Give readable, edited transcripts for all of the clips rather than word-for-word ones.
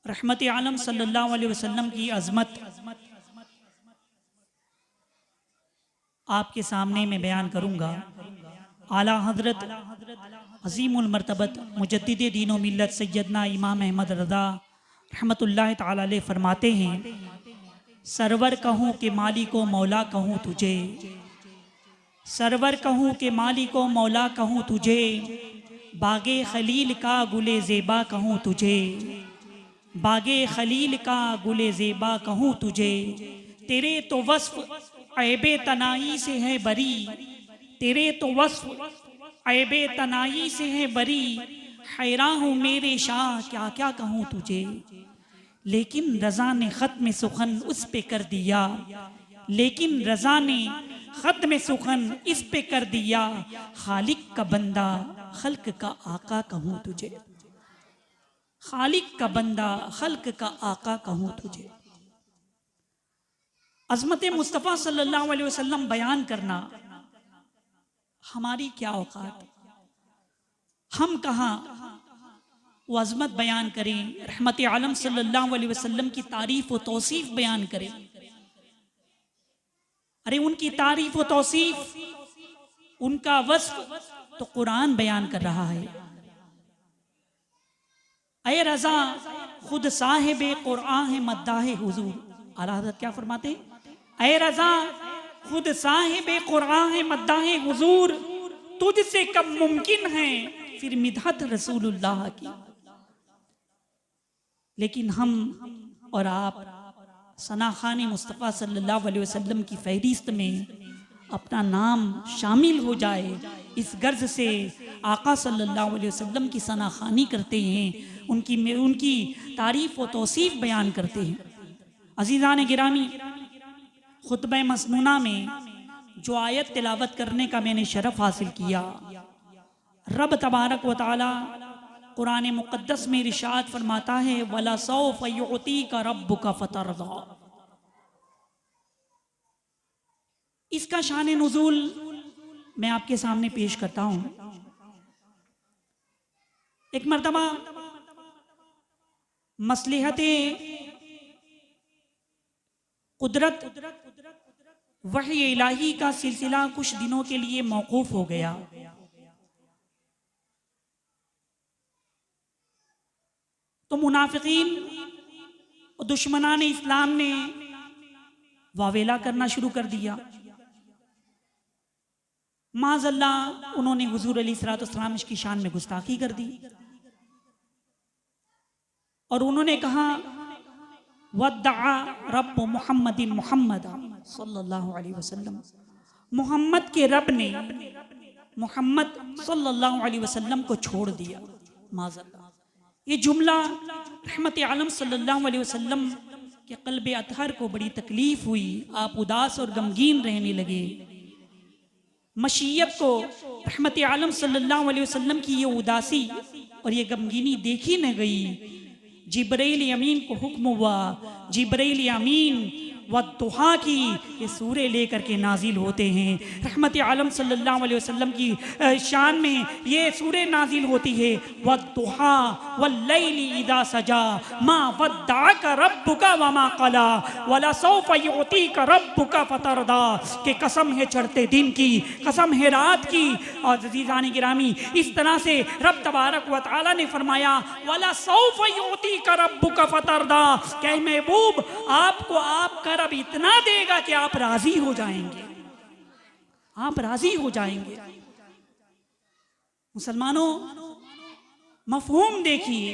रहमत आलम सल्लल्लाहु अलैहि वसल्लम की अज़मत आपके सामने मैं बयान करूँगा। आला हज़रत अज़ीमुल मर्तबत मुजद्दिद दीन व मिल्लत सैयदना इमाम अहमद रज़ा रहमतुल्लाह तआला अलैह फरमाते हैं, सरवर कहूँ के मालिको मौला कहूँ तुझे, सरवर कहूँ के मालिको मौला कहूँ तुझे, बागे खलील का गुले ज़ेबा कहूँ तुझे, बागे खलील का गुले ज़ेबा कहूँ तुझे। तेरे तो वस्फ़ ऐबे तनाई से है बरी, तेरे तो वस्फ़ ऐबे तनाई से है बरी, हैरान हूँ मेरे शाह क्या क्या कहूँ तुझे। लेकिन रज़ा ने ख़त्म सुखन उस पे कर दिया, लेकिन रज़ा ने ख़त्म सुखन इस पे कर दिया, खालिक का बंदा खल्क का आका कहूँ तुझे, खालिक का बंदा खल्क का आका कहूँ तुझे। अज़मत मुस्तफ़ा सल्लल्लाहु अलैहि वसल्लम बयान करना हमारी क्या औकात, हम कहाँ वो अज़मत बयान करें, रहमत आलम सल्लल्लाहु अलैहि वसल्लम की तारीफ़ व तौसीफ़ बयान करें। अरे उनकी तारीफ़ व तौसीफ़, उनका वस्फ़ तो कुरान बयान कर रहा है। ऐ रज़ा खुद साहिबे कुरान है मद्दाहे हुजूर, आला हज़रत क्या फरमाते हैं, ऐ रज़ा खुद साहिबे कुरान है मद्दाहे हुजूर, तुझसे कब मुमकिन है फिर मिदहत रसूलुल्लाह की। लेकिन हम और आप सनाखाने मुस्तफ़ा सल्लल्लाहु अलैहि वसल्लम की फहरिस्त में अपना नाम शामिल हो जाए, इस गर्ज से आका सल्लल्लाहु अलैहि वसल्लम की सनाखानी करते हैं, उनकी तारीफ़ व तौसीफ़ बयान करते हैं। अज़ीज़ान गिरामी, खुतबा मसनूना में जो आयत तिलावत करने का मैंने शरफ़ हासिल किया, रब तबारक व तआला कुरान मुक़द्दस में इरशाद फरमाता है, वला सौफ युअतीका रब्बुका फतरदा। इसका शान नुज़ूल मैं आपके सामने पेश करता हूं। एक मर्तबा मसलिहते कुदरत वही इलाही का सिलसिला कुछ दिनों के लिए मौकूफ हो गया। तो मुनाफिकीन और दुश्मनान इस्लाम ने वावेला करना शुरू कर दिया। माज़अल्ला उन्होंने हुजूर अलैहिस्सलाम की शान में गुस्ताखी कर दी और उन्होंने कहा, वद्दआ रब्ब मुहम्मदिन मुहम्मद सल्लल्लाहु अलैहि वसल्लम, मोहम्मद के रब ने मोहम्मद सल्लल्लाहु अलैहि वसल्लम को छोड़ दिया। माज़अल्लाह ये जुमला रहमत आलम सल्लल्लाहु अलैहि वसल्लम के क़ल्ब अतहर को बड़ी तकलीफ हुई, आप उदास और गमगीन रहने लगे। मशीयत को रहमत आलम सल्लल्लाहु अलैहि वसल्लम की ये उदासी और ये गमगीनी देखी न गई। जिब्राइल अमीन को हुक्म हुआ, जिब्राइल अमीन वद्दुहा की ये सूरे लेकर के नाजिल होते हैं। रहमत आलम सल्लल्लाहु अलैहि वसल्लम की शान में ये सूरे नाजिल होती है, वद्दुहा वल्लैलि इज़ा सजा मा वद्दअका रब्बुका वमा क़ला वला सौफ़ युअतीका रब्बुका फतरदा। के कसम है चढ़ते दिन की, कसम है रात की। और अज़ीज़ान गिरामी, इस तरह से रब तबारक व तआला ने फरमाया, वला सौफ़ युअतीका रब्बुका फतरदा, कि महबूब आपको आपका रब इतना देगा कि आप राजी हो जाएंगे, आप राजी हो जाएंगे। मुसलमानों, मफहूम देखिए,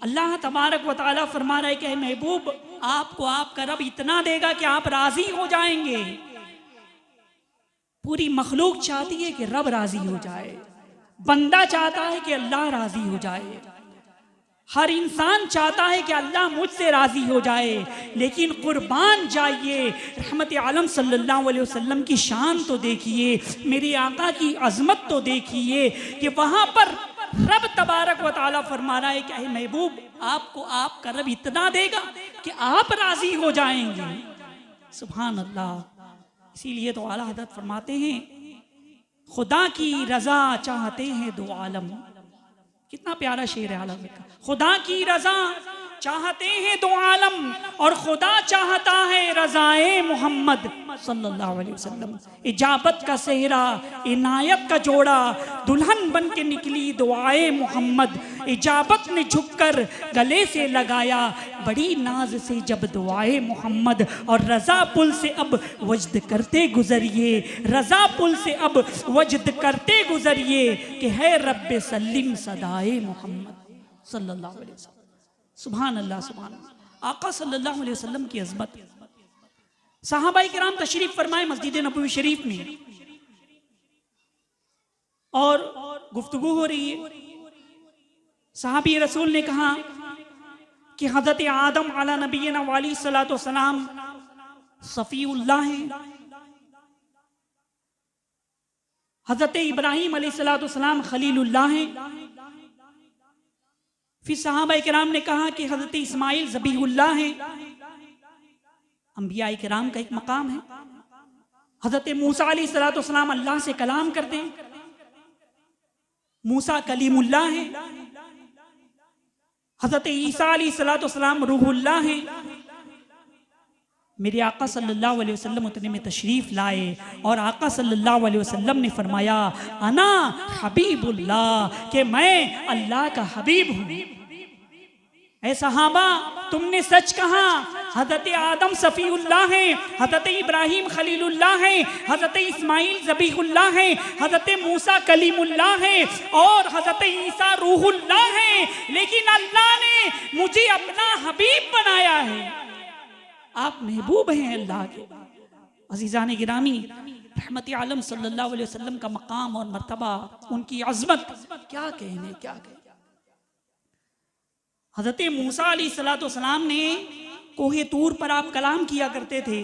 अल्लाह तबारक व तआला फरमा रहा है कि महबूब आपको आपका रब इतना देगा कि आप राजी हो जाएंगे। पूरी मखलूक चाहती है कि रब राजी हो जाए, बंदा चाहता है कि अल्लाह राजी हो जाए, हर इंसान चाहता है कि अल्लाह मुझसे राजी हो जाए। लेकिन कुर्बान जाइए, रहमत आलम सल्लल्लाहु अलैहि वसल्लम की शान तो देखिए, मेरे आका की अजमत तो देखिए कि वहां पर रब तबारक व तआला फरमा रहा है कि महबूब आपको आपका रब इतना देगा कि आप राजी हो जाएंगे। सुभान अल्लाह। इसीलिए तो आला हज़रत फरमाते हैं, खुदा की रजा चाहते हैं दो आलम। कितना प्यारा शेर है आला का, खुदा की रजा चाहते हैं दो आलम और खुदा चाहता है रज़ाए मोहम्मद सल्लल्लाहु अलैहि वसल्लम। इजाबत का सेहरा, इनायत का जोड़ा, दुल्हन बन के निकली दुआए मोहम्मद। इजाबत ने झुककर गले से लगाया बड़ी नाज से जब दुआए मोहम्मद। और रज़ा पुल से अब वजद करते गुजरिए, रज़ा पुल से अब वजद करते गुजरिए कि है रब्बे सल्लिम सदाए मोहम्मद सल्लल्लाहु अलैहि वसल्लम। सुभान अल्लाह, सुभान अल्लाह। आका सल्लल्लाहु अलैहि वसल्लम की अज़मत। सहाबाए किराम तशरीफ फरमाए मस्जिद नबवी शरीफ में और गुफ्तगू हो रही है। सहाबी रसूल ने कहा कि हज़रत आदम अला नबीना वाली सलातो सलाम सफ़ीउल्लाह हैं, हज़रत इब्राहीम अलैहिस्सलातु सलाम खलीलुल्लाह हैं। फिर सहाबाए किराम ने कहा कि हज़रत इस्माइल ज़बीहुल्लाह हैं। अंबिया किराम का एक मकाम है। हज़रत मूसा अलैहिस्सलातु सलाम अल्लाह से कलाम करते हैं, मूसा कलीमुल्लाह हैं। हज़रत ईसा अलैहिस्सलातु सलाम रूहुल्लाह हैं। मेरे आका सल्लल्लाहु अलैहि वसल्लम उतने में तशरीफ लाए और आका सल्लल्लाहु अलैहि वसल्लम ने फरमाया अना हबीबुल्लाह, कि मैं अल्लाह का हबीब हूँ। ऐ सहाबा, तुमने सच कहा। हज़रत आदम सफ़ीउल्लाह हैं, हज़रत इब्राहीम खलीलुल्लाह हैं, हज़रत इस्माइल ज़बीहुल्लाह हैं, हज़रत मूसा कलीमुल्लाह हैं और हज़रत ईसा रूहुल्लाह हैं। लेकिन अल्लाह ने मुझे अपना हबीब बनाया है। आप महबूब हैं अल्लाह के। अज़ीज़ान गिरामी, रहमत आलम सल्लल्लाहु अलैहि वसल्लम का मकाम और मर्तबा, उनकी अज़मत क्या कहने, क्या कहने। हज़रत मूसा अलैहिस्सलातु सलाम ने कोहे तूर पर आप कलाम किया करते थे,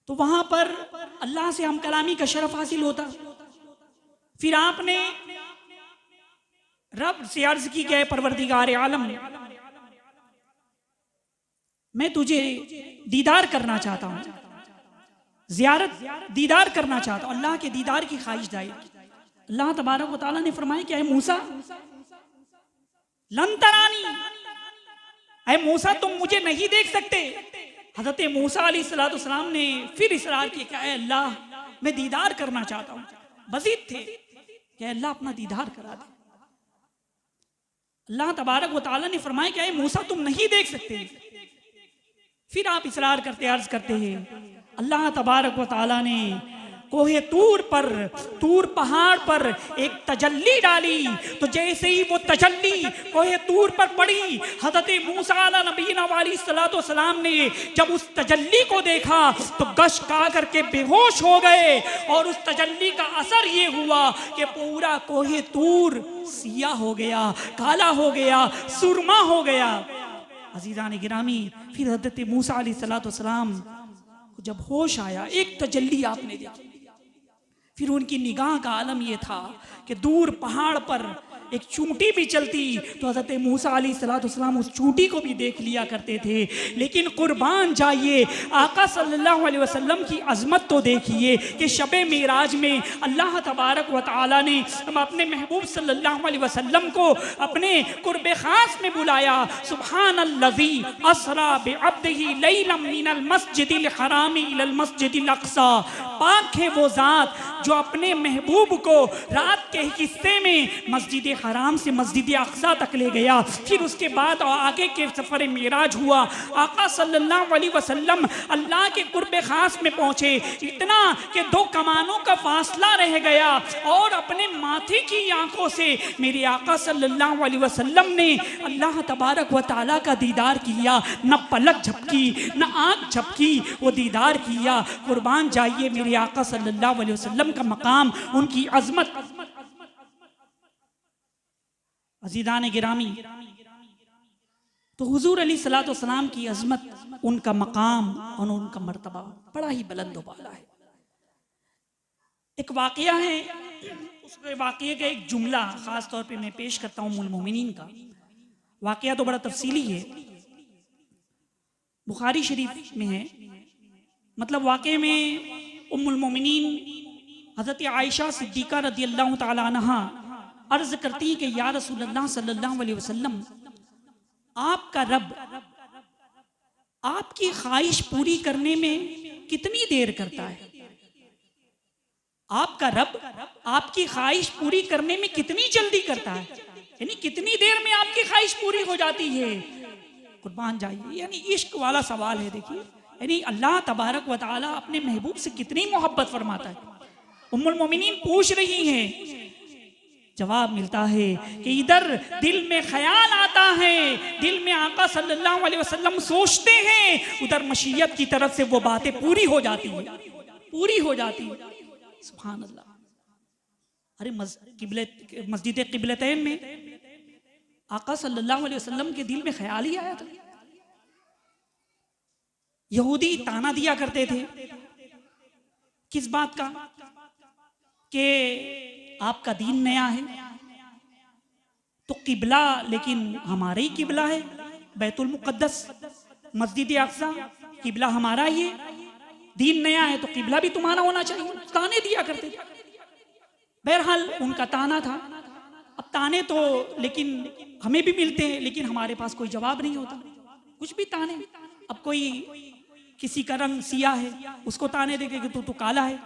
तो वहां पर अल्लाह से हम कलामी का शरफ हासिल होता। फिर आपने रब से अर्ज की गए परवरदिगार आलम, मैं तुझे दीदार करना चाहता हूँ, ज़ियारत दीदार करना चाहता हूँ, अल्लाह के दीदार की ख्वाहिश जाहिर की। अल्लाह तबारक व तआला ने फरमाया कि ऐ मूसा लन तरानी, ऐ मूसा तुम मुझे नहीं देख सकते। हज़रत मूसा अलैहिस्सलातु सलाम ने फिर इसरार किया कि ऐ अल्लाह मैं दीदार करना चाहता हूँ। मज़ीद थे कि अल्लाह अपना दीदार करा दे। अल्लाह तबारक व तआला ने फरमाया कि ऐ मूसा तुम नहीं देख सकते। फिर आप इसरार करते अर्ज करते हैं। अल्लाह तबारक व तआला ने कोहे तूर पर, तूर पहाड़ पर एक तजल्ली डाली, तो जैसे ही वो तजल्ली कोहे तूर पर पड़ी, हज़रत मूसा अला नबीना वाली सलातो सलाम ने जब उस तजल्ली को देखा तो गश का करके बेहोश हो गए। और उस तजल्ली का असर ये हुआ कि पूरा कोहे तूर सिया हो गया, काला हो गया, सुरमा हो गया। अज़ीज़ान गिरामी, फिर हज़रत मूसा अलैहिस्सलातु वस्सलाम को जब होश आया, एक तजल्ली आपने देखी। फिर उनकी निगाह का आलम यह था कि दूर पहाड़ पर एक चूंटी भी चलती तो हज़रत मूसा अलैहिस्सलाम उस चूंटी को भी देख लिया करते थे। लेकिन कुर्बान जाइए, आका सल्लल्लाहु अलैहि वसल्लम की अज़मत तो देखिए कि शबे मेराज में अल्लाह तबारक व तआला ने अपने महबूब सल्लल्लाहु अलैहि वसल्लम को अपने कुर्ब ख़ास में बुलाया। सुब्हानल्लज़ी अस्रा बिअब्दिही लैलन मिनल मस्जिदिल हरामी इलल मस्जिदिल अक़सा। पाक है वो ज़ात जो अपने महबूब को रात के हिस्से में मस्जिद हराम से मस्जिद अक़सा तक ले गया। फिर उसके बाद आगे के सफ़र मेराज हुआ। आका सल्लल्लाहु अलैहि वसल्लम अल्लाह के कुर्ब ख़ास में पहुँचे, इतना कि 2 कमानों का फासला रह गया और अपने माथे की आंखों से मेरे आका सल्लल्लाहु अलैहि वसल्लम ने अल्लाह तबारक व तआला का दीदार किया। न पलक झपकी, न आँख झपकी, वो दीदार किया। कुर्बान जाइए मेरे आका सल्लल्लाहु अलैहि वसल्लम का मकाम, उनकी अज़मत। अज़ीज़ान गिरामी, तो हुज़ूर अलैहिस्सलातु वस्सलाम की अज़मत, उनका मकाम और उनका मर्तबा बड़ा ही बुलंद वाला है। एक वाक़या है, उस वाक़ये का एक जुमला ख़ास तौर पे मैं पेश करता हूँ उम्मुल मोमिनीन का। वाक़या तो बड़ा तफसीली है, बुखारी शरीफ में है। मतलब वाक़ये में उम्मुल मोमिनीन हज़रत आयशा सिद्दीक़ा रज़ियल्लाहु ताला अन्हा अर्ज़ करती है कि या रसूलल्लाह सल्लल्लाहु अलैहि वसल्लम, आपका रब आपकी ख्वाहिश पूरी करने में कितनी देर करता है? आपका रब आपकी ख्वाहिश पूरी करने में कितनी जल्दी करता है, यानी कितनी देर में आपकी ख्वाहिश पूरी हो जाती है? कुर्बान जाइए, यानी इश्क वाला सवाल है। देखिए, यानी अल्लाह तबारक व तआला अपने महबूब से कितनी मोहब्बत फरमाता है। उम्मुल मोमिनीन पूछ रही हैं, जवाब मिलता है कि इधर दिल में ख्याल आता है, दिल में आका सल्लल्लाहु अलैहि वसल्लम सोचते हैं, उधर मशीयत की तरफ से वो बातें पूरी हो जाती है, पूरी हो जाती है। सुभान अल्लाह। अरे मस्जिद क़िबलतैन में आका सल्लल्लाहु अलैहि वसल्लम के दिल में ख्याल ही आया था। यहूदी ताना दिया करते थे, किस बात का? कि आपका दीन नया है, तो किबला लेकिन हमारा ही किबला है, बैतुल मुक़द्दस, मस्जिद अक़सा, किबला हमारा ही है। दीन नया है तो किबला भी तुम्हारा होना चाहिए। ताने दिया करते थे। बहरहाल उनका ताना था। अब ताने तो लेकिन हमें भी मिलते हैं, लेकिन हमारे पास कोई जवाब नहीं होता। कुछ भी ताने। अब कोई किसी का रंग सिया है, उसको ताने देखे कि तू काला है,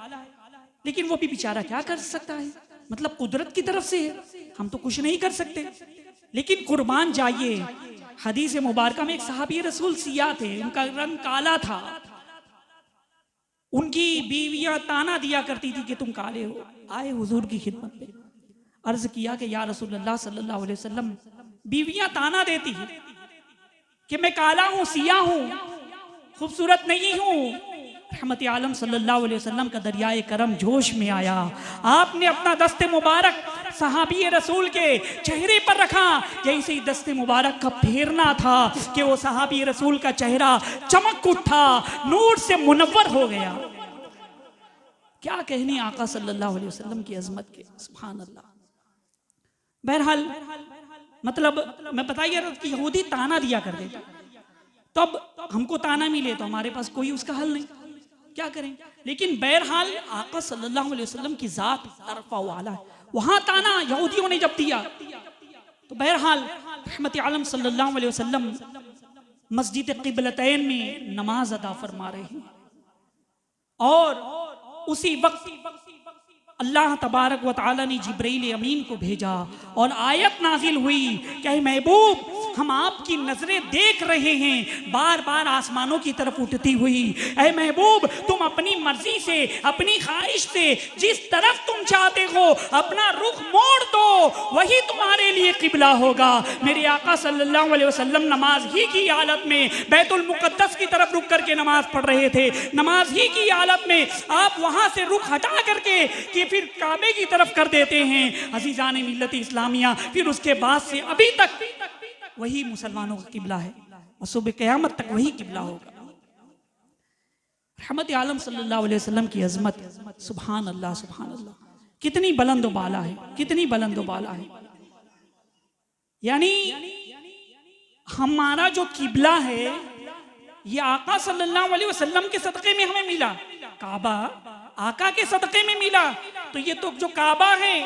लेकिन वो भी बेचारा क्या कर सकता है? मतलब कुदरत की तरफ से है, हम तो कुछ नहीं कर सकते। लेकिन कुर्बान जाइए, हदीस मुबारका में एक सहाबी रसूल सिया थे, उनका रंग काला था। उनकी बीवियां ताना दिया करती थी कि तुम काले हो। आए हुजूर की खिदमत पे, अर्ज किया कि या रसूलल्लाह सल्लल्लाहु अलैहि वसल्लम, बीवियां ताना देती है कि मैं काला हूं, सिया हूं, खूबसूरत नहीं हूं। रहमत आलम सल्लल्लाहु अलैहि वसल्लम का दरियाए करम जोश में आया। आपने अपना दस्ते मुबारक सहाबी रसूल के चेहरे पर रखा। जैसे ही दस्ते मुबारक का फेरना था कि वो सहाबी रसूल का चेहरा चमक उठा, नूर से मुनव्वर हो गया। क्या कहने आका सल्लल्लाहु अलैहि वसल्लम की अजमत के, सुभान अल्लाह। बहरहाल मतलब मैं बताइए कि यहूदी ताना दिया कर देता, तब हमको ताना मिले तो हमारे पास कोई उसका हल नहीं, क्या करें? लेकिन बहरहाल आका सल्लल्लाहु अलैहि वसल्लम की जात अरफा वाला है, वहां ताना यहूदियों ने जब दिया तो बहरहाल रहमत आलम सल्लल्लाहु अलैहि वसल्लम मस्जिद क़िबलतैन में नमाज अदा फरमा रहे हैं और उसी वक्त अल्लाह तबारक व तआला ने जिब्रील अमीन को भेजा और आयत नाजिल हुई कि महबूब, हम आपकी नजरें देख रहे हैं बार बार आसमानों की तरफ उठती हुई। ऐ महबूब, तुम अपनी मर्जी से, अपनी ख्वाहिश से जिस तरफ तुम चाहते हो अपना रुख मोड़ दो, वही तुम्हारे लिए किबला होगा। मेरे आका सल्लल्लाहु अलैहि वसल्लम नमाज ही की हालत में बैतुल मुक़द्दस की तरफ रुक करके नमाज पढ़ रहे थे। नमाज ही की हालत में आप वहां से रुख हटा करके कि फिर काबे की तरफ कर देते हैं। अजीजान मिल्लत इस्लामिया, फिर उसके बाद से अभी तक वही मुसलमानों का किबला है और सुबह क़यामत तक वही किबला होगा। रहमत आलम सल्लल्लाहु अलैहि वसल्लम की अजमत, सुभान अल्लाह, सुभान अल्लाह, कितनी बुलंद बाला है, कितनी बुलंद बाला है। यानी हमारा जो किबला है ये आका सल्लल्लाहु अलैहि वसल्लम के सदक़े में हमें मिला। काबा आका के सदक़े में मिला, तो ये तो जो काबा है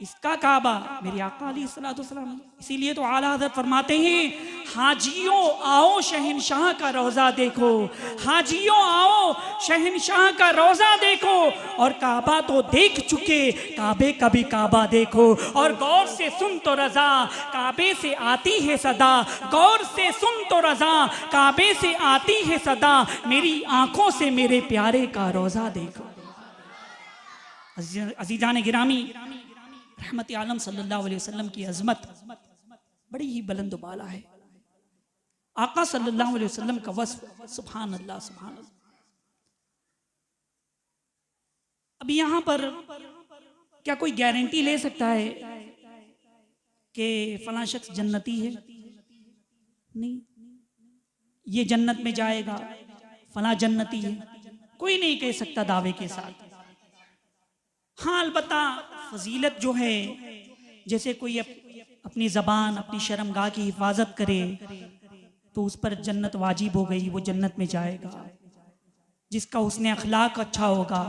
इसका काबा मेरे आका अलैहिस्सलातु वस्सलाम। इसीलिए तो आला हज़रत फरमाते हैं, हाजियों आओ शहनशाह का रोज़ा देखो, हाजियों आओ शहनशाह का रोज़ा देखो, और काबा तो देख चुके, काबे का भी काबा देखो, और गौर से सुन तो रज़ा काबे से आती है सदा, गौर से सुन तो रज़ा काबे से आती है सदा, मेरी आंखों से मेरे प्यारे का रोज़ा देखो। अजीजान गिरामी, रहमत आलम सल्लल्लाहु अलैहि वसल्लम की अजमत बड़ी ही बुलंद बाला है। आका सल्लल्लाहु अलैहि वसल्लम का वस्फ, सुभान अल्लाह, सुभान अल्लाह। अब यहाँ पर क्या कोई गारंटी ले सकता है कि फलां शख्स जन्नती है? नहीं, ये जन्नत में जाएगा, फलां जन्नती है, कोई नहीं कह सकता दावे के साथ। हाँ, अलबत्ता फजीलत जो है, जैसे कोई अपनी ज़बान, अपनी शर्मगाह की हिफाजत करे तो उस पर जन्नत वाजिब हो गई, वो जन्नत में जाएगा। जिसका उसने अखलाक अच्छा होगा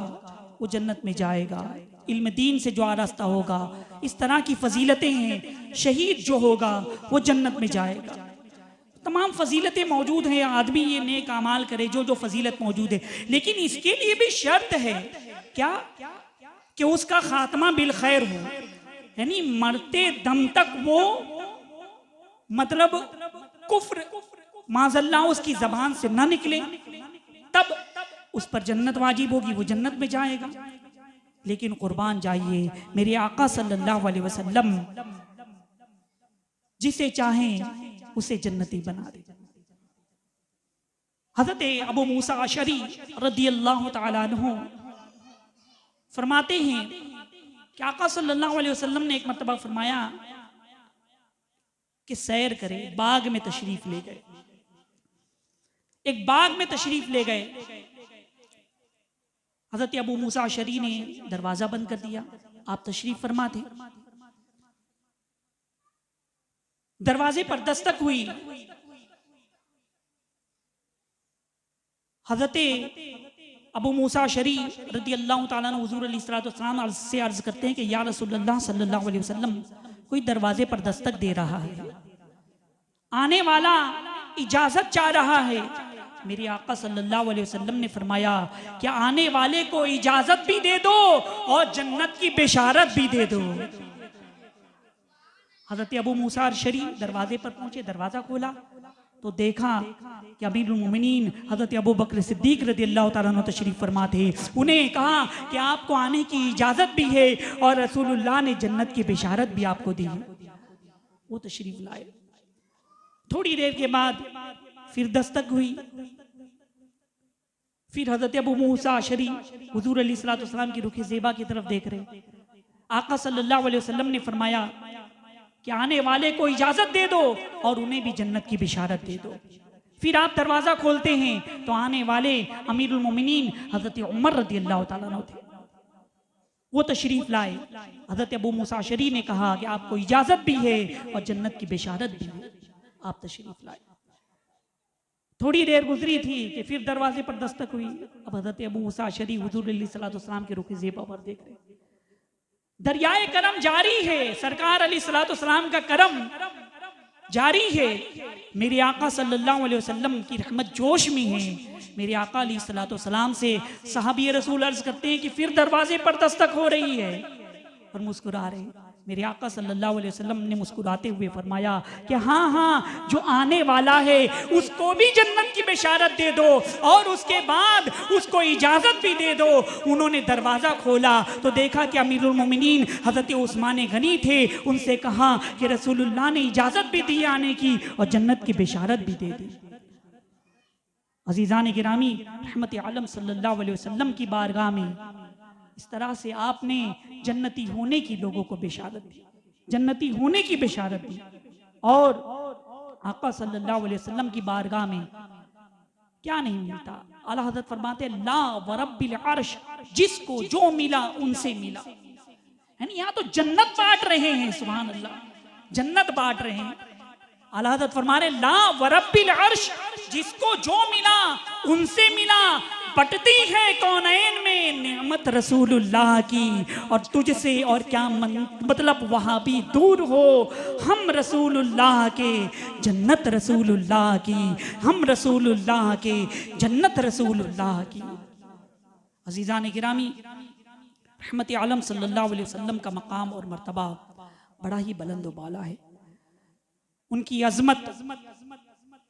वो जन्नत में जाएगा। इल्म दीन से जो आरास्ता होगा, इस तरह की फजीलतें हैं। शहीद जो होगा वो जन्नत में जाएगा। तमाम फजीलतें मौजूद हैं, आदमी ये नेक अमाल करे जो जो फजीलत मौजूद है, लेकिन इसके लिए भी शर्त है क्या कि उसका खात्मा बिल खैर हो, यानी मरते दम तक वो मतलब कुफ्र माज़ल्लाह उसकी जबान से ना निकले, तब उस पर जन्नत वाजिब होगी, वो जन्नत में जाएगा। लेकिन कुर्बान जाइए, मेरे आका सल्लल्लाहु अलैहि वसल्लम जिसे चाहें उसे जन्नती बना दे। हज़रत अबू मूसा अशरी रदियल्लाहु ताला अन्हु फरमाते हैं कि आका सल्लल्लाहु अलैहि वसल्लम ने एक मर्तबा फरमाया कि सैर करे, बाग में तशरीफ ले गए। एक बाग में तशरीफ ले गए, हज़रत अबू मूसा अशरी ने दरवाजा बंद कर दिया। आप तशरीफ फरमा थे, दरवाजे पर दस्तक हुई। हज़रत अबू मूसा अशरी रदियल्लाहु ताला अन्हु हुज़ूर अलैहिस्सलाम से अर्ज करते हैं कि या रसूलल्लाह सल्लल्लाहु अलैहि वसल्लम, कोई दरवाजे पर दस्तक दे रहा है, आने वाला इजाजत चाह रहा है। मेरे आका सल्लल्लाहु अलैहि वसल्लम ने फरमाया कि आने वाले को इजाजत भी दे दो और जन्नत की बिशारत भी दे दो। हज़रत अबू मूसा अशरी दरवाजे पर पहुंचे, दरवाजा खोला तो देखा कि अमीरुल मोमिनीन हज़रत अबू बकर सिद्दीक रज़ियल्लाहु ताला अन्हु तशरीफ फरमा थे। उन्हें कहा कि आपको आने की इजाज़त भी है और रसूलुल्लाह ने जन्नत की बिशारत भी आपको दी है। वो तशरीफ लाए। थोड़ी देर के बाद फिर दस्तक हुई, फिर हज़रत अबू मूसा अशरी हुज़ूर अलैहिस्सलाम की रुख ज़ेबा की तरफ देख रहे। आका सल्लल्लाहु अलैहि वसल्लम ने फरमाया कि आने वाले को इजाजत दे दो और उन्हें भी जन्नत की बिशारत दे दो। फिर आप दरवाजा खोलते हैं तो आने वाले अमीरुल मोमिनीन हज़रत उमर रज़ियल्लाहु ताला अन्हु थे। वो तशरीफ लाए। हज़रत अबू मूसा अशरी ने कहा कि आपको इजाजत भी है और जन्नत की बिशारत भी है। आप तशरीफ लाए। थोड़ी देर गुजरी थी कि फिर दरवाजे पर दस्तक हुई। अब हज़रत अबू मूसा अशरी हुज़ूर अलैहिस्सलाम के रुख ज़ेबा पर देख रहे। दरियाए करम जारी है, सरकार अलैहिस्सलाम का करम जारी है। मेरे आका सल्लल्लाहु अलैहि वसल्लम की रहमत जोश में है। मेरे आका अलैहिस्सलाम से सहाबी रसूल अर्ज करते हैं कि फिर दरवाजे पर दस्तक हो रही है और मुस्कुरा रहे। मेरे आका सल्लल्लाहु अलैहि वसल्लम ने मुस्कुराते हुए फरमाया कि हाँ हाँ, जो आने वाला है उसको भी जन्नत की बिशारत दे दो और उसके बाद उसको इजाजत भी दे दो। उन्होंने दरवाजा खोला तो देखा कि अमीरुल मोमिनीन हज़रत उस्मान गनी थे। उनसे कहा कि रसूलुल्लाह ने इजाजत भी दी आने की और जन्नत की बिशारत भी दे दी। अजीज़ान गिरामी, रहमत आलम सल्लल्लाहु अलैहि वसल्लम की बारगाह में इस तरह से आपने जन्नती होने की लोगों को बिशारत दी, जन्नती होने की बिशारत दी। और आका सल्लल्लाहु अलैहि वसल्लम की बारगाह में क्या नहीं मिलता। आला हज़रत फरमाते ला व रब्बिल अर्श, जिसको जो मिला उनसे मिला। यानी यहाँ तो जन्नत बांट रहे हैं, सुभान अल्लाह, जन्नत बांट रहे हैं। आला हज़रत फरमा रहे ला व रब्बिल अर्श, जिसको जो मिला उनसे मिला। बटती है कौनैन में नेमत रसूलुल्लाह की और तुझसे और क्या मतलब वहाँ भी दूर हो। हम रसूलुल्लाह के, जन्नत रसूलुल्लाह की, हम रसूलुल्लाह के, जन्नत रसूलुल्लाह की। अज़ीज़ान गिरामी, रहमत आलम सल्लल्लाहु अलैहि वसल्लम का मकाम और मर्तबा बड़ा ही बुलंद व बाला है। उनकी अजमत,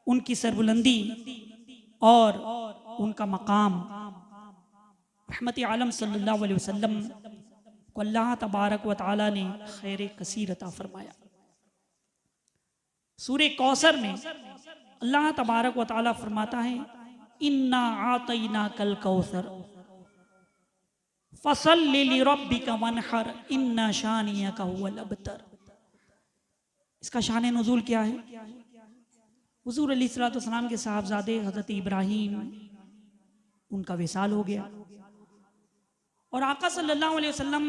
उनकी सरबुलंदी और उनका मकाम, रहमत आलम सल्लल्लाहु अलैहि वसल्लम को अल्लाह तबारक व तआला ने खैर कसीर अता फरमाया। सूरे कौसर में अल्लाह तबारक व तआला फरमाता है इन्ना आतैना कल कौसर फसल्लि लिरब्बिका वनहर इन्ना शानियका हुवल अबतर। इसका शान नुज़ूल क्या है? हुज़ूर अलैहिस्सलाम के साहबजादे हज़रत इब्राहीम, उनका विसाल हो गया और आका सल्लल्लाहु अलैहि वसल्लम,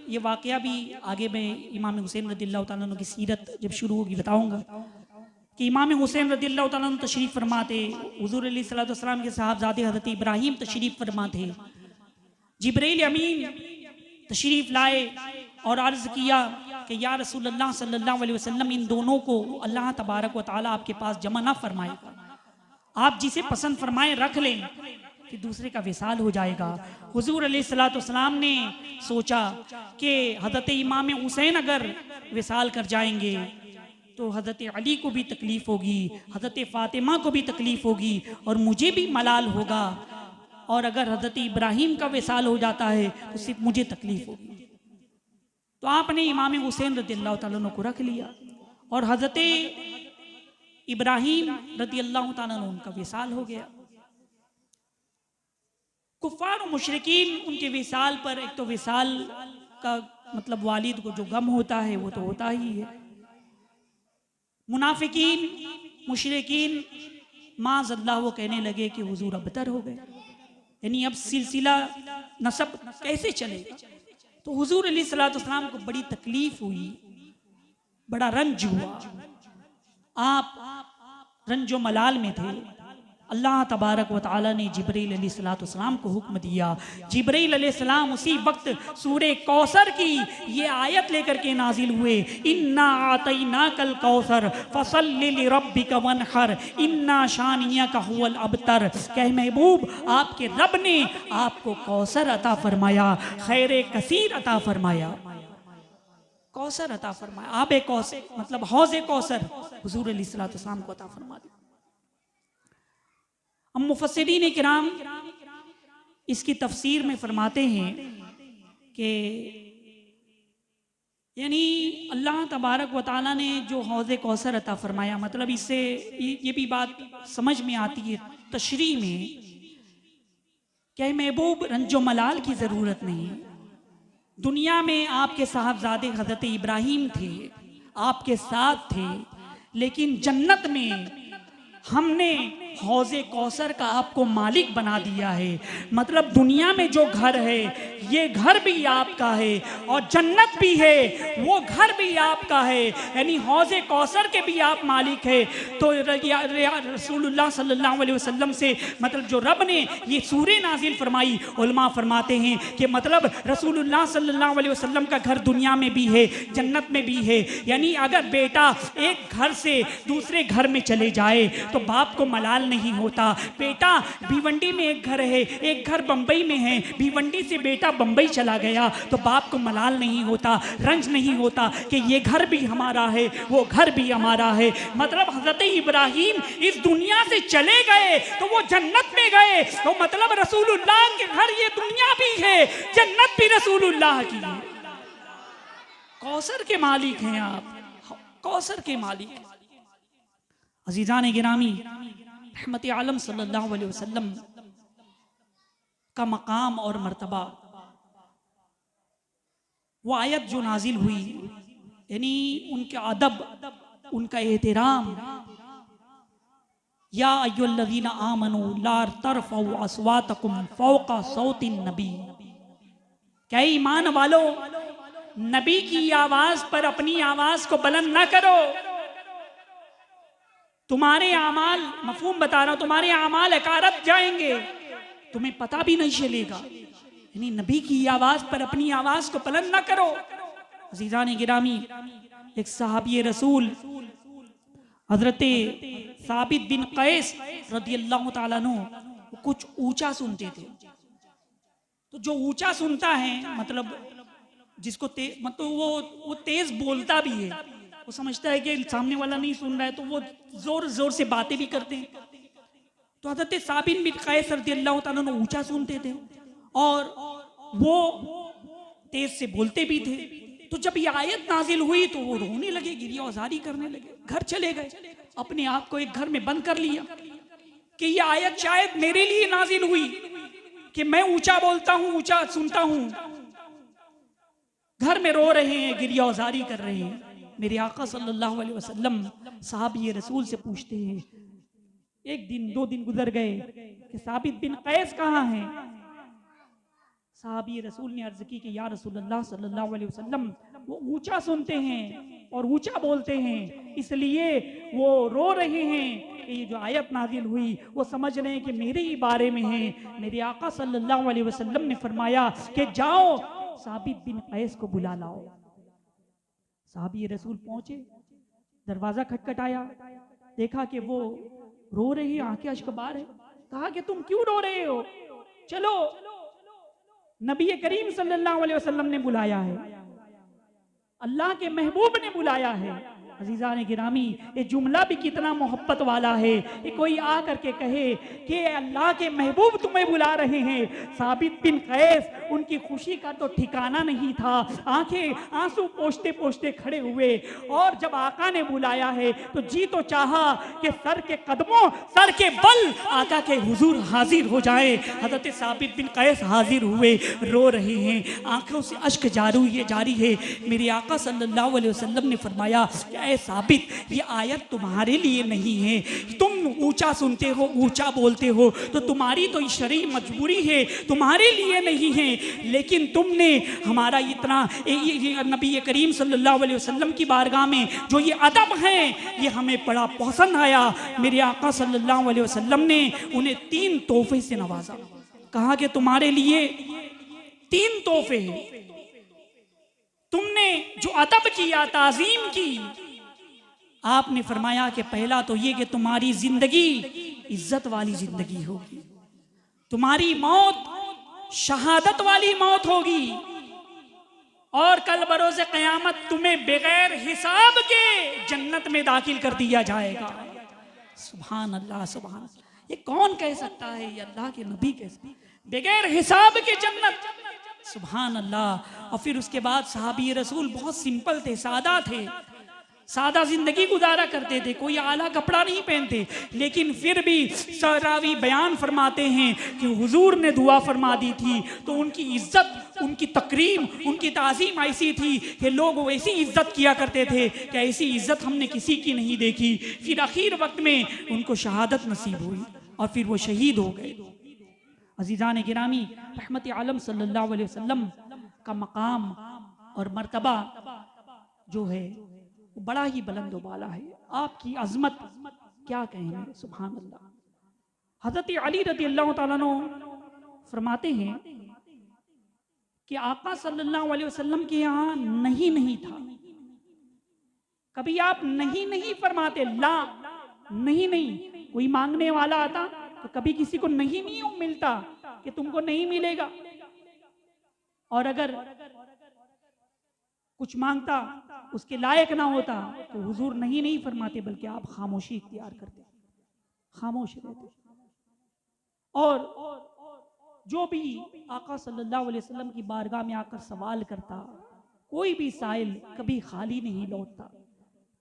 ये वाक़या भी आगे मैं इमाम हुसैन रज़ियल्लाहु ताला अन्हु की सीरत जब शुरू होगी बताऊंगा कि इमाम हुसैन रज़ियल्लाहु ताला अन्हु तशरीफ़ फरमा थे। हुज़ूर अलैहिस्सलाम के साहबजादे हज़रत इब्राहीम तशरीफ़ फरमा थे। जिब्रील अमीन तशरीफ लाए और अर्ज किया कि या रसूलल्लाह सल्लल्लाहु अलैहि वसल्लम, इन दोनों को अल्लाह तबारक व तआला आपके पास जमा ना फरमाएगा, आप जिसे पसंद फरमाएं रख लें, कि दूसरे का विसाल हो जाएगा। हुजूर अलैहिस्सलाम ने सोचा कि हज़रत इमाम हुसैन अगर विसाल कर जाएंगे तो हज़रत अली को भी तकलीफ़ होगी, हज़रत फ़ातिमा को भी तकलीफ़ होगी और मुझे भी मलाल होगा, और अगर हज़रत इब्राहीम का विसाल हो जाता है तो सिर्फ मुझे तकलीफ़ होगी। तो आपने इमाम हुसैन रज़ियल्लाहु तआला अन्हु को रख लिया और हज़रत इब्राहीम रज़ियल्लाहु तआला अन्हु उनका विसाल हो गया। कुफ़ार और मुशरिकीन उनके विसाल पर, एक तो विसाल का मतलब वालिद को जो गम होता है वो तो होता ही है, मुनाफिकीन मुशरिकीन माज़अल्लाह वो कहने लगे कि हुजूर अबतर हो गए, यानी अब सिलसिला नसब कैसे चलेगा। तो हुजूर अलैहिस्सलाम को बड़ी तकलीफ हुई, बड़ा रंज हुआ, आप रंजो मलाल में थे। अल्लाह तबारक व तआला ने जिब्रील अलैहिस्सलाम को हुक्म दिया। जिब्रील अलैहिस्सलाम उसी वक्त सूरे कौसर की ये आयत लेकर के नाजिल हुए, इन्ना आतैनाकल कौसर फसल्लि लिरब्बिका वनहर इन्ना शानियका हुवल अबतर। कह महबूब, आपके रब ने आपको कौसर अता फरमाया, खैर कसीर अता फरमाया, कौसर अता फरमाया। आबे कौसर मतलब हौज़े कौसर हुजूर अलैहिस्सलाम को अता फरमा दिया। हम मुफस्सिरीन किराम इसकी तफसीर में फरमाते हैं कि यानी अल्लाह तबारक व तआला ने जो हौज़े कौसर अता फरमाया, मतलब इससे ये भी बात समझ में आती है तशरीह में, क्या महबूब रंजो मलाल की ज़रूरत नहीं। दुनिया में आपके साहबजादे हज़रत इब्राहीम थे, आपके साथ थे, लेकिन जन्नत में हमने हौज़े कौसर का आपको मालिक बना दिया है। मतलब दुनिया में जो घर है ये घर भी आपका है और जन्नत भी है वो घर भी आपका है, यानी हौज़े कौसर के भी आप मालिक है। तो रसूलुल्लाह सल्लल्लाहु अलैहि वसल्लम से मतलब जो रब ने ये सूरे नाजिल फरमाई, उलमा फरमाते हैं कि मतलब रसूलुल्लाह सल्लल्लाहु अलैहि वसल्लम का घर दुनिया में भी है, जन्नत में भी है। यानी अगर बेटा एक घर से दूसरे घर में चले जाए तो बाप को मलाल नहीं होता। बेटा भिवंडी में एक घर है, एक घर बंबई में है, भिवंडी से बेटा बंबई चला गया तो बाप को मलाल नहीं होता, रंज नहीं होता कि ये घर भी हमारा है, वो घर भी हमारा है। मतलब हज़रत इब्राहीम इस दुनिया से चले गए तो वो जन्नत में गए, तो मतलब रसूलुल्लाह के घर ये दुनिया भी है, जन्नत भी रसूलुल्लाह की है। कौसर के मालिक हैं आप, कौसर के मालिक। अज़ीज़ान गिरामी, रहमत आलम सल्लल्लाहु अलैहि वसल्लम का मकाम और मर्तबा, वो आयत जो नाजिल हुई, यानी उनके अदब, उनका एहतराम, या अय्युहल्लज़ीना आमनू ला तरफ़ऊ अस्वातकुम फ़ौक़ा सौतिन नबी। क्या ईमान वालो, नबी की आवाज पर अपनी आवाज को बुलंद ना करो। तुम्हारे आमाल, मफहूम बता रहा हूं, तुम्हारे आमाल अकारत जाएंगे, तुम्हें पता भी नहीं चलेगा। यानी नबी की आवाज पर अपनी आवाज को बुलंद ना करो। अज़ीज़ान गिरामी, एक सहाबी रसूल हजरत साबित बिन कैस रदियल्लाहु ताला अन्हु कुछ ऊंचा सुनते थे। तो जो ऊंचा सुनता है मतलब जिसको मतलब वो तेज बोलता भी है, वो समझता है कि सामने वाला नहीं सुन रहा है तो वो जोर जोर से बातें भी करते हैं। तो हज़रत साबित बिन कैस रदियल्लाहु ताला अन्हु ऊंचा सुनते थे और वो तेज से बोलते भी थे। तो जब ये आयत नाजिल हुई तो वो रोने लगे, गिरिया औजारी करने लगे, घर चले गए, अपने आप को एक घर में बंद कर लिया कि ये आयत शायद मेरे लिए नाजिल हुई कि मैं ऊंचा बोलता हूं, ऊंचा सुनता हूं। घर में रो रहे हैं, गिरिया औजारी कर रहे हैं। मेरे आका सल्लल्लाहु अलैहि वसल्लम साहब ये रसूल से पूछते हैं, एक दिन 2 दिन गुजर गए कि साबित बिन कैस कहाँ हैं। साहबी रसूल ने अर्ज की कि या रसूलल्लाह सल्लल्लाहु अलैहि वसल्लम, वो ऊंचा सुनते हैं और ऊंचा बोलते हैं, इसलिए वो रो रहे हैं कि ये जो आयत नाजिल हुई वो समझ रहे हैं कि मेरे ही बारे में है। मेरे आका सल्लल्लाहु अलैहि वसल्लम ने फरमाया कि जाओ साबित बिन कैस को बुला लाओ। साहबी रसूल पहुंचे, दरवाजा खटखटाया, देखा कि वो रो रही है, आंखें अश्कबार है। कहा कि तुम क्यों रो रहे हो, चलो। नबी करीम सल्लल्लाहु अलैहि वसल्लम ने बुलाया है, अल्लाह के महबूब ने बुलाया है। अजीजा ने गिरामी, ये जुमला भी कितना मोहब्बत वाला है। ये कोई आ करके कहे कि अल्लाह के महबूब तुम्हें बुला रहे हैं। साबित बिन कैस, उनकी खुशी का तो ठिकाना नहीं था, आंखें आंसू पोंछते पोंछते खड़े हुए। और जब आका ने बुलाया है तो जी तो चाहा कि सर के कदमों, सर के बल आका के हुजूर हाजिर हो जाए। हजरत साबित बिन कैस हाजिर हुए, रो रहे हैं, आंखों से अश्क जारी है। मेरे आका सल्लल्लाहु अलैहि वसल्लम ने फरमाया कि साबित, ये आयत तुम्हारे लिए नहीं है। तुम ऊंचा सुनते हो, ऊंचा बोलते हो, तो तुम्हारी तो शरई मजबूरी है, तुम्हारे लिए नहीं है। लेकिन तुमने हमारा इतना नबी करीम सल्लल्लाहु अलैहि वसल्लम की बारगाह में जो ये अदब है, ये हमें बड़ा पसंद आया। मेरे आका सल्लल्लाहु अलैहि वसल्लम ने उन्हें 3 तोहफे से नवाजा। कहा कि तुम्हारे लिए 3 तोहफे हैं। तुमने जो अदब किया, ताजीम की, आपने फरमाया कि पहला तो ये कि तुम्हारी जिंदगी इज्जत वाली जिंदगी होगी, तुम्हारी मौत शहादत वाली मौत होगी, और कल बरोज़े क़यामत तुम्हें बगैर हिसाब के जन्नत में दाखिल कर दिया जाएगा। सुभान अल्लाह, सुभान अल्लाह। ये कौन कह सकता है, ये अल्लाह के नबी कह सकते, बगैर हिसाब के जन्नत। सुभान अल्लाह। और फिर उसके बाद साहबी रसूल बहुत सिंपल थे, सादा थे, सादा जिंदगी गुजारा करते थे, कोई आला कपड़ा नहीं पहनते। लेकिन फिर भी सरावी बयान फरमाते हैं कि हुजूर ने दुआ फरमा दी थी तो उनकी इज्जत, उनकी तकरीम, उनकी ताज़ीम ऐसी थी कि लोग वैसी इज्जत किया करते थे कि ऐसी इज्जत हमने किसी की नहीं देखी। फिर आखिर वक्त में उनको शहादत नसीब हुई और फिर वो शहीद हो गए। अजीज़ान गिरामी, रहमत आलम सल्लल्लाहु अलैहि वसल्लम का मकाम और मर्तबा जो है वो बड़ा ही बुलंद वाला है। आपकी अजमत क्या कहेंगे, सुभान अल्लाह। हजरत अली रज़ी अल्लाह तआला अन्हु फरमाते हैं कि आका सल्लल्लाहु अलैहि वसल्लम के यहाँ नहीं था। कभी आप नहीं फरमाते, ला नहीं। कोई मांगने वाला आता तो कभी किसी को नहीं मिलता कि तुमको नहीं मिलेगा, और अगर कुछ मांगता उसके लायक ना होता तो हुजूर नहीं फरमाते, बल्कि आप खामोशी इख्तियार करते, खामोश रहते। और जो भी आका सल्लल्लाहु अलैहि वसल्लम की बारगाह में आकर सवाल करता, कोई भी साइल कभी खाली नहीं लौटता,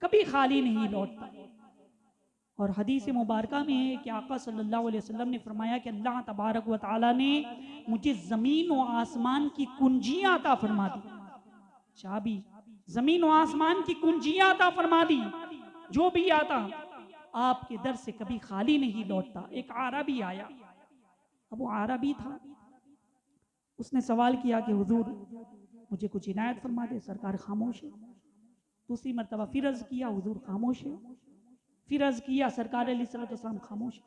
कभी खाली नहीं लौटता। और हदीस मुबारका में है कि आका सल्लल्लाहु अलैहि वसल्लम ने फरमाया कि अल्लाह तबारक व तआला ने मुझे जमीन और आसमान की कुंजियां अता फरमा दी, चाबी, जमीन और आसमान की कुंजियां अता फरमा दी। जो भी आता आपके दर से कभी खाली नहीं लौटता। एक आरबी आया, अब वो आरबी था, उसने सवाल किया कि हुजूर मुझे कुछ इनायत फरमा दे। सरकार खामोश है। दूसरी मरतबा फिर अर्ज किया, हुजूर खामोश है। फिर अर्ज किया, सरकार अलैहिस्सलाम खामोश है।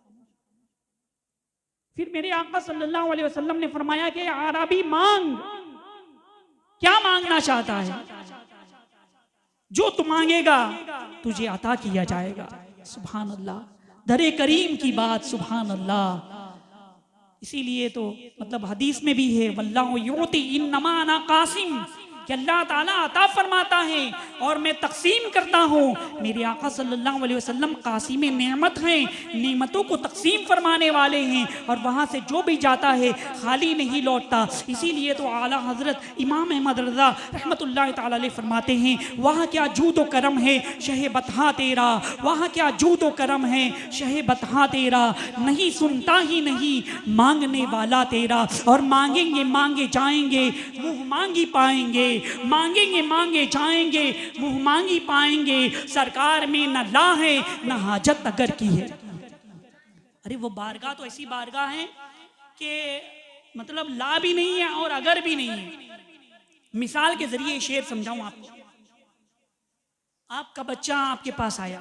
फिर मेरे आका सल्लल्लाहु अलैहि वसल्लम ने फरमाया कि आरबी मांग, क्या मांगना चाहता है, जो तू मांगेगा तुझे अता किया जाएगा। सुभान अल्लाह, दरे करीम की बात, सुभान अल्लाह। इसीलिए तो मतलब हदीस में भी है, वल्लाहु युती इन्नमा अना कासिम, कि अल्लाह ताला अता फरमाता है और मैं तकसीम करता हूँ। मेरे आका सल्लल्लाहु अलैहि वसल्लम कासिम नेमत हैं, नेमतों को तकसीम फरमाने वाले हैं, और वहाँ से जो भी जाता है खाली नहीं लौटता। इसीलिए तो आला हजरत इमाम अहमद रज़ा रहमतुल्लाह ताला अलैह फरमाते हैं, वहाँ क्या जूद व करम है शहे बतहा तेरा, वहाँ क्या जूद व करम है शहे बतहा तेरा, नहीं सुनता ही नहीं मांगने वाला तेरा, और मांगेंगे मांगे जाएंगे मुँह मांगी पाएंगे, मांगेंगे मांगे जाएंगे मुँह मांगी पाएंगे। सरकार में न ला है न हाजत अगर की है। अरे वो बारगाह तो ऐसी बारगाह है कि मतलब ला भी नहीं है और अगर भी नहीं है। मिसाल के जरिए शेर समझाऊं आपको। आपका बच्चा आपके पास आया,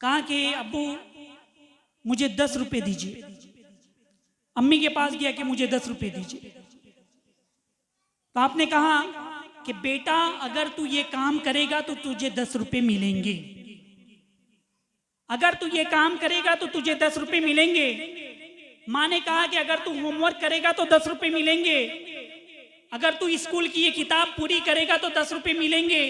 कहा कि अब्बू मुझे 10 रुपए दीजिए। अम्मी के पास गया कि मुझे 10 रुपए दीजिए। तो आपने कहा कि बेटा अगर तू ये काम करेगा तो तुझे 10 रुपए मिलेंगे, अगर तू ये काम करेगा तो तुझे 10 रुपए मिलेंगे। माँ ने कहा कि अगर तू होमवर्क करेगा तो 10 रुपए मिलेंगे, अगर तू स्कूल की ये किताब पूरी करेगा तो 10 रुपए मिलेंगे।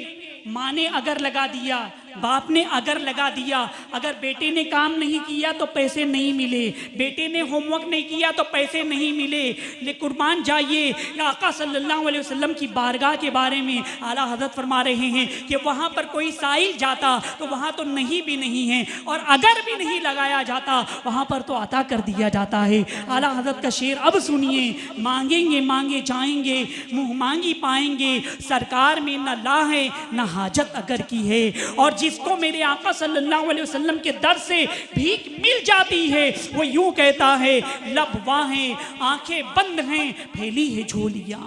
माँ ने अगर लगा दिया, बाप ने अगर लगा दिया, अगर बेटे ने काम नहीं किया तो पैसे नहीं मिले, बेटे ने होमवर्क नहीं किया तो पैसे नहीं मिले। ले कुर्बान जाइए, आका सल्लल्लाहु अलैहि वसल्लम की बारगाह के बारे में आला हज़रत फरमा रहे हैं कि वहाँ पर कोई साइल जाता तो वहाँ तो नहीं भी नहीं है, और अगर भी नहीं लगाया जाता वहाँ पर तो अता कर दिया जाता है। आला हज़रत का शेर अब सुनिए, मांगेंगे मांगे जाएंगे, मुँह मांगी पाएंगे, सरकार में न ला है न हाजत अगर की है। और जिसको मेरे आका सल्लल्लाहु अलैहि वसल्लम के दर से भीख मिल जाती है वो यूं कहता है, लब वाहें आंखें बंद हैं फैली है झोलियां।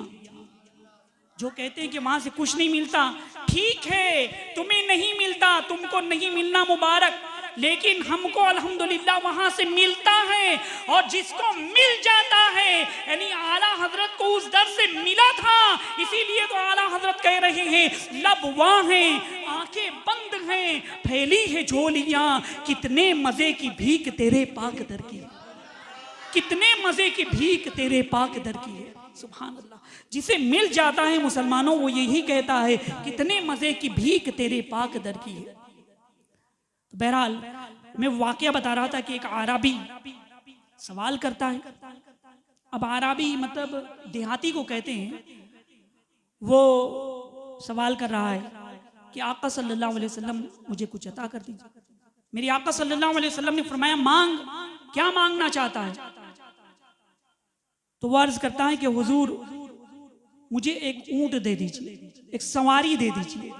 जो कहते हैं कि वहां से कुछ नहीं मिलता, ठीक है तुम्हें नहीं मिलता, तुमको नहीं मिलना मुबारक, लेकिन हमको अल्हम्दुलिल्लाह वहां से मिलता है। और जिसको मिल जाता है, यानी आला हजरत को उस दर से मिला था, इसीलिए तो आला हजरत कह रहे हैं लब वाहें आंखें बंद हैं फैली है झोलियां। कितने मजे की भीख तेरे पाक दर की, कितने मजे की भीख तेरे पाक दर की है। सुभान अल्लाह, जिसे मिल जाता है मुसलमानों वो यही कहता है कितने मजे की भीख तेरे पाक दर की है। तो बहरहाल मैं वाकया बता रहा था कि एक आराबी सवाल करता है। अब आराबी मतलब देहाती को कहते हैं। वो सवाल कर रहा है कि आका सल्लल्लाहु अलैहि वसल्लम मुझे कुछ अता कर दीजिए। मेरे आका सल्लल्लाहु अलैहि वसल्लम ने फरमाया मांग, क्या मांगना चाहता है? तो वो अर्ज करता है कि हुजूर मुझे एक ऊंट दे दीजिए, एक सवारी दे दीजिए।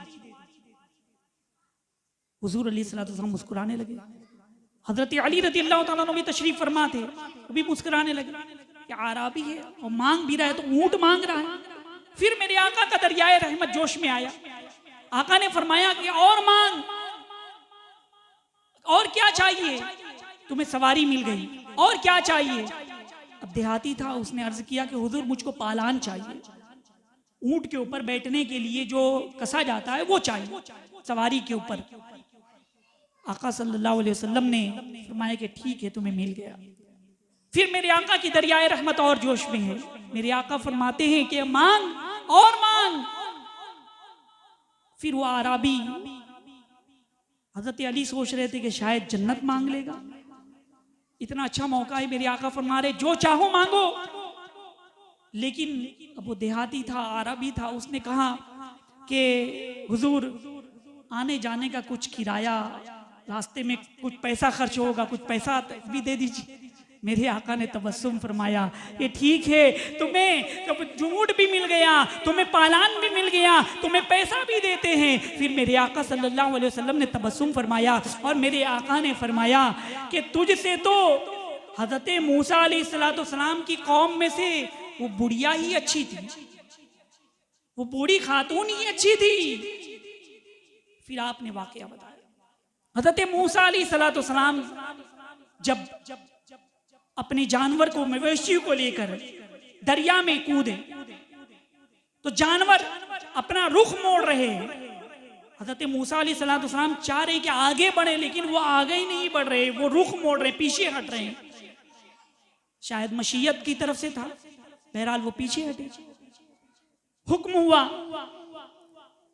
हुजूर अलैहिस्सलातु वस्सलाम मुस्कुराने लगे। हजरत अली रज़ियल्लाहु ताला अन्हु भी तशरीफ फरमा थे, वो भी मुस्कुराने लगे कि आराबी है और मांग भी रहा है तो ऊंट मांग रहा है। फिर मेरे आका का दरियाए रहमत जोश में आया। आका ने फरमाया कि और मांग, और क्या चाहिए? तुम्हें सवारी मिल गई, और क्या चाहिए? अब देहाती था, उसने अर्ज किया कि हुजूर मुझको पालान चाहिए, ऊंट के ऊपर बैठने के लिए जो कसा जाता है वो चाहिए सवारी के ऊपर। आका सल्लल्लाहु अलैहि वसल्लम ने फरमाया कि ठीक है तुम्हें मिल गया। फिर मेरे आका की दरियाए रहमत और जोश में है। मेरे आका फरमाते हैं कि मांग और मांग। फिर वो आराबी हजरत अली सोच रहे थे कि शायद जन्नत मांग लेगा, इतना अच्छा मौका है। मेरे आका फरमा रहे जो चाहो मांगो। लेकिन अब वो देहाती था, आराबी था, उसने कहा कि हुजूर आने जाने का कुछ किराया, रास्ते में कुछ पैसा खर्च होगा, कुछ पैसा भी दे दीजिए। मेरे आका ने तबस्सुम फरमाया ये ठीक है, तुम्हें ऊंट भी मिल गया, तुम्हें पालान भी मिल गया, तुम्हें पैसा भी देते हैं। फिर मेरे आका सल्लल्लाहु अलैहि वसल्लम ने तबस्सुम फरमाया और मेरे आका ने फरमाया कि तुझसे तो हजरत मूसा अलैहिस्सलाम की कौम में से वो बुढ़िया ही अच्छी थी, वो बूढ़ी खातून ही अच्छी थी। फिर आपने वाकया बताया, हजरत मूसा अलैहिस्सलाम जब अपने जानवर को, मवेशी को लेकर दरिया में कूदे तो जानवर अपना रुख मोड़ रहे हैं। हजरत मूसा अलैहिस्सलाम चाह रहे कि आगे बढ़े, लेकिन वो आगे ही नहीं बढ़ रहे, वो रुख मोड़ रहे, पीछे हट रहे हैं। शायद मशीयत की तरफ से था, बहरहाल वो पीछे हटे। हुक्म हुआ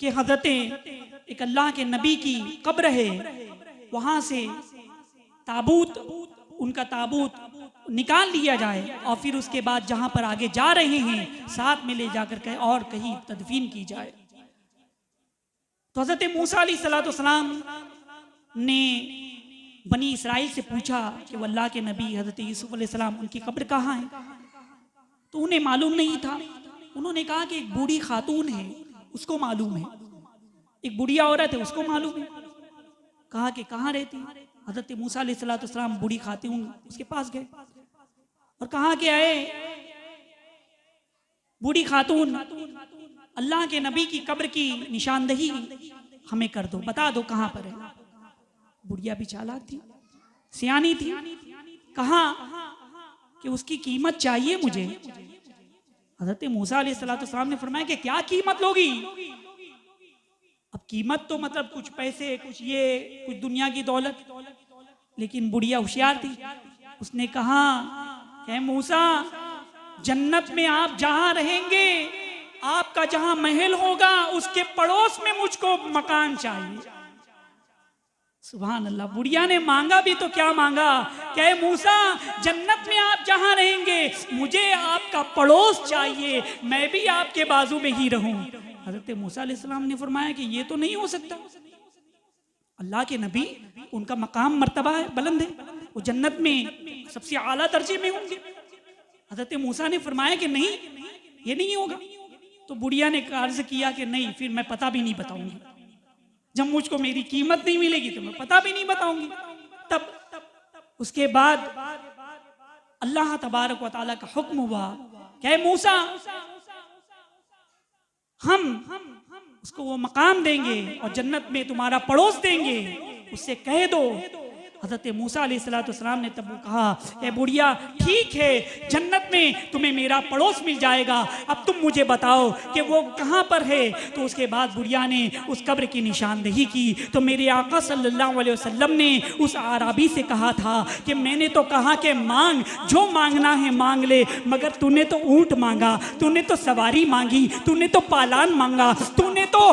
कि हजरत एक अल्लाह के नबी की कब्र है, वहां से ताबूत, उनका ताबूत निकाल लिया जाए और फिर उसके बाद जहां पर आगे जा रहे हैं साथ में ले जाकर के और कहीं तदफीन की जाए। तो हजरत मूसा अलैहिस्सलाम ने बनी इसराइल से पूछा कि वो अल्लाह के नबी हजरत यूसुफ अलैहिस्सलाम, उनकी कब्र कहाँ है? तो उन्हें मालूम नहीं था। उन्होंने कहा कि एक बूढ़ी खातून है, उसको मालूम है, एक बुढ़िया औरत है, उसको मालूम है। कहा कि कहाँ रहती है? हजरत मूसा अलैहिस्सलाम बूढ़ी खातून उसके पास गए और कहा कि आए बूढ़ी खातून, अल्लाह के नबी की कब्र की निशानदही हमें कर दो, बता दो कहां पर है। बुढ़िया भी चालाक थी, सियानी थी, कहा कि उसकी कीमत चाहिए मुझे, हजरत मूसा अलैहिस्सलाम ने फरमाया कि क्या कीमत लोगी? अब कीमत तो मतलब कुछ पैसे, कुछ ये, कुछ दुनिया की दौलत। लेकिन बुढ़िया होशियार थी, उसने कहा कि मूसा, जन्नत में आप जहां रहेंगे, आपका जहां महल होगा, उसके पड़ोस में मुझको मकान चाहिए। सुभान अल्लाह। बुढ़िया ने मांगा भी तो क्या मांगा, क्या मूसा, जन्नत में आप जहां रहेंगे, मुझे आपका पड़ोस चाहिए, मैं भी आपके बाजू में ही रहूं। हजरत मूसा अलैहिस्सलाम ने फरमाया कि ये तो नहीं हो सकता। अल्लाह के नबी, उनका मकाम मर्तबा है, बुलंद है, वो जन्नत में सबसे आला दर्जे में होंगे। हजरत मूसा ने फरमाया कि नहीं, ये नहीं होगा। तो बुढ़िया ने अर्ज किया कि नहीं, फिर मैं पता भी नहीं बताऊंगी, जब मुझको मेरी कीमत नहीं मिलेगी तो मैं पता भी नहीं बताऊंगी। तब उसके बाद अल्लाह तबारक व तआला का हुक्म हुआ कि मूसा, हम उसको वो मकाम देंगे और जन्नत में तुम्हारा पड़ोस देंगे, उससे कह दो। हजरत मूसा अलैहिस्सलाम ने तब कहा, ए बुढ़िया, ठीक है, जन्नत में तुम्हें मेरा पड़ोस मिल जाएगा, अब तुम मुझे बताओ कि वो कहाँ पर है। तो उसके बाद बुढ़िया ने उस कब्र की निशानदेही की। तो मेरे आका सल्लल्लाहु अलैहि वसल्लम ने उस आराबी से कहा था कि मैंने तो कहा कि मांग, जो मांगना है मांग ले, मगर तूने तो ऊंट मांगा, तूने तो सवारी मांगी, तूने तो पालान मांगा, तूने तो